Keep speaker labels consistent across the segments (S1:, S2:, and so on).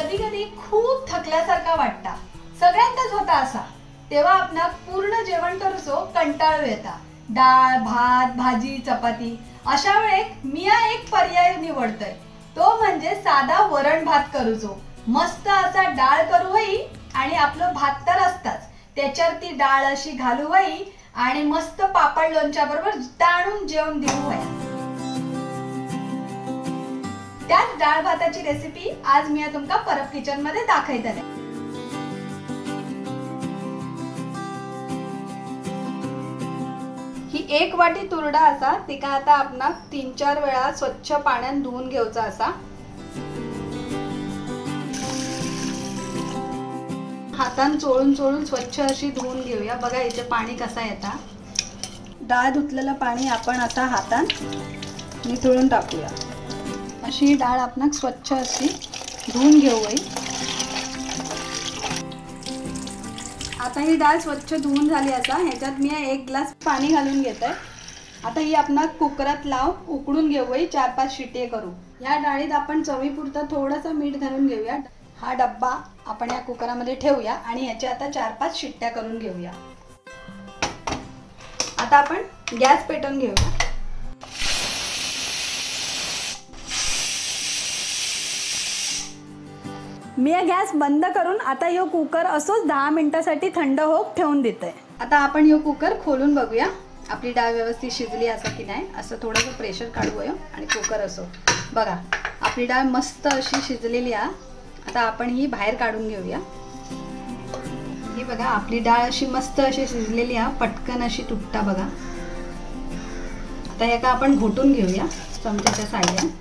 S1: कधी कधी खूप थकल्यासारखा वाटता, सगळ्यांनाच होता असा। तेव्हा आपणा पूर्ण जेवण करूचो कंटाळू येता, डाळ भात भाजी चपाती। अशा वेळेक मिया एक पर्याय निवडतोय, तो म्हणजे साधा वरण भात करूचो। मस्त असा डाळ करू होई आणि आपलं भात तर असताच, त्याच्यावर ती डाळ अशी घालू होई आणि मस्त पापड लोणच्या बरोबर ताणून जेवण देऊ होई। त्याच डाळ भाताची रेसिपी आज मी तुमका परब किचन मध्ये दाखवतले। ही एक वाटी तुरडा असा, तिका आता आपणा 3-4 वेळा स्वच्छ पाण्यात धुवून घेऊचा असा। हातान चोळून चोळून स्वच्छ अशी धुवून घेऊया। बघा इथे पाणी कसा येता। डाळ धुतलेलं पाणी आपण आता हातान निथळून टाकूया। अशी डाळ आपण स्वच्छ अशी धुवून घेऊया। आता ही डाळ स्वच्छ धुवून झाली असा, ह्याच्यात मी 1 ग्लास पाणी घालून घेते। आता ही आपण कुकरात लाव उकडून घेऊया, 4-5 शिट्टे करू। या डाळीत आपण चवीपुरतं थोडंसं मीठ घालून घेऊया। हा डब्बा आपण या कुकरामध्ये ठेवूया आणि याच्या आता 4-5 शिट्ट्या करून घेऊया। आता आपण गॅस पेटवून घेऊया। मी गॅस बंद करून आता यो कुकर असोच 10 मिनिटांसाठी थंड होऊक ठेवून देते। आता आपण यो कुकर खोलून बघूया, आपली डाळ व्यवस्थित शिजली असं की नाही। असं थोडंसं प्रेशर काढूया आणि कुकर असो बघा, आपली डाळ मस्त अशी शिजलेली आहे। आता आपण ही बाहेर काढून घेऊया। ही बघा आपली डाळ अशी मस्त अशी शिजलेली आहे, पटकन अशी तुटता बघा। आता याका आपण घोटून घेऊया चमच्याच्या साहाय्याने।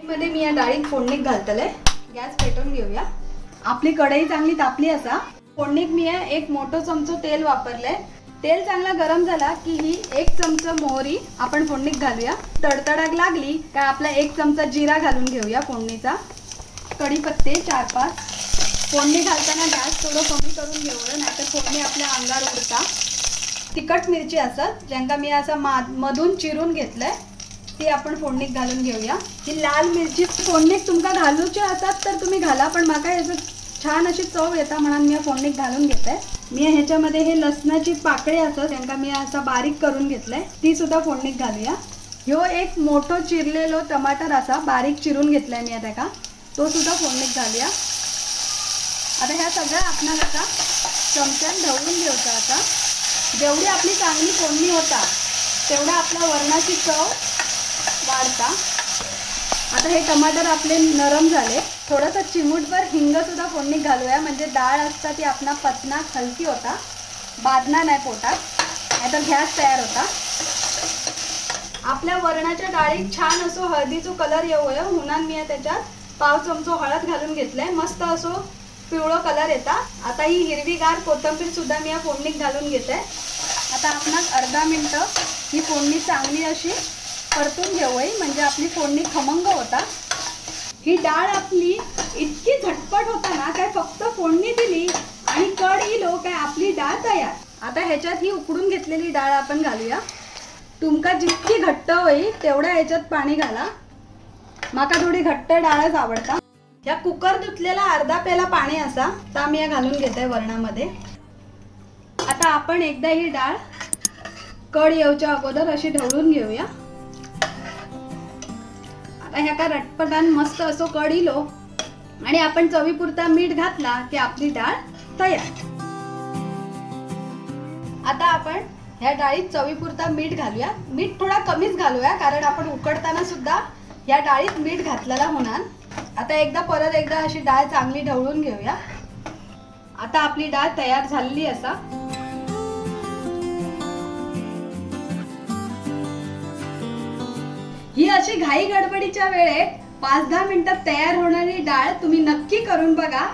S1: मध्ये मी या डाळीत फोडणीक घालतले। गॅस पेटवून घेऊया। आपली कढई चांगली तापली असा, फोडणीक मी 1 मोठा चमचा तेल वापरले। तेल चांगला गरम झाला की ही 1 चमचा मोहरी आपण फोडणीत घालूया। तडतडाक लागली का आपला 1 चमचा जिरा घालून घेऊया फोडणीचा। कढीपत्ते 4-5। फोडणी घालताना गॅस थोडं कमी करून घेऊया, नाहीतर फोडणी आपल्या अंगावर उडता। तिखट मिरची असत ज्यांका मी असा मधून चिरून घेतलंय, ती आपण फोडणीत घालून घेऊया। ही लाल मिरची फोडणीत तुमका घालूची असतात तर तुम्ही घाला, पण माका याचं छान अशी चव येता म्हणून मी फोडणीत घालून घेते। मी ह्याच्यामध्ये हे लसणाची पाकळी असतात ज्यांका मी असा बारीक करून घेतलंय, ती सुद्धा फोडणीत घालूया। ह्यो 1 मोठो चिरलेलो टमाटर असा बारीक चिरून घेतलाय मी आता, तो सुद्धा फोडणीत घालूया। आता ह्या सगळ्या आपण आता चमच्यात ढवळून घेऊचा। आता जेवढी आपली चांगली फोडणी होता तेवढा आपल्या वरणाची चव वाढता। आता हे टमाटर आपले नरम झाले, थोडंसं चिमूटभर हिंग सुद्धा फोडणीत घालूया, म्हणजे डाळ असता ती आपला पचनात हलकी होता, बादना नाही पोटात, नाहीतर गॅस तयार होता। आपल्या वरणाच्या डाळीत छान असो हळदीचा कलर येऊया म्हणून मी त्याच्यात पाव चमचा हळद घालून घेतलंय। मस्त असो पिवळा कलर येता। आता ही हिरवीगार कोथिंबीर सुद्धा मी फोडणीत घालून घेते। आता आपण अर्धा मिनिट ही फोडणी चांगली अशी परतून घेऊया, म्हणजे आपली फोडणी खमंग होता। ही डाळ आपली इतकी झटपट होता ना, काय फक्त फोडणी दिली आणि कड इलो काय आपली डाळ तयार। आता ह्याच्यात ही उकडून घेतलेली डाळ आपण घालूया। तुमका जितकी घट्ट होईल तेवढ्या ह्याच्यात पाणी घाला, माका थोडी घट्ट डाळच आवडता। या कुकर धुतलेला अर्धा पेला पाणी असा ता मी घालून घेते वरणामध्ये। आता आपण एकदा ही डाळ कड येऊच्या अगोदर अशी ढवळून घेऊया। आता ह्या का रटपटान मस्त असो कड इलो आणि आपण चवीपुरता मीठ घातला की आपली डाळ तयार। आता आपण ह्या डाळीत चवीपुरता मीठ घालूया। मीठ थोडा कमीच घालूया, कारण आपण उकडताना सुद्धा या डाळीत मीठ घातलेला होणार। आता परत एकदा अशी डाळ चांगली ढवळून घेऊया। आता आपली डाळ तयार झालेली असा। ही अशी घाई गडबडीच्या वेळेत 5-10 मिनिटात तयार होणारी डाळ तुम्ही नक्की करून बघा।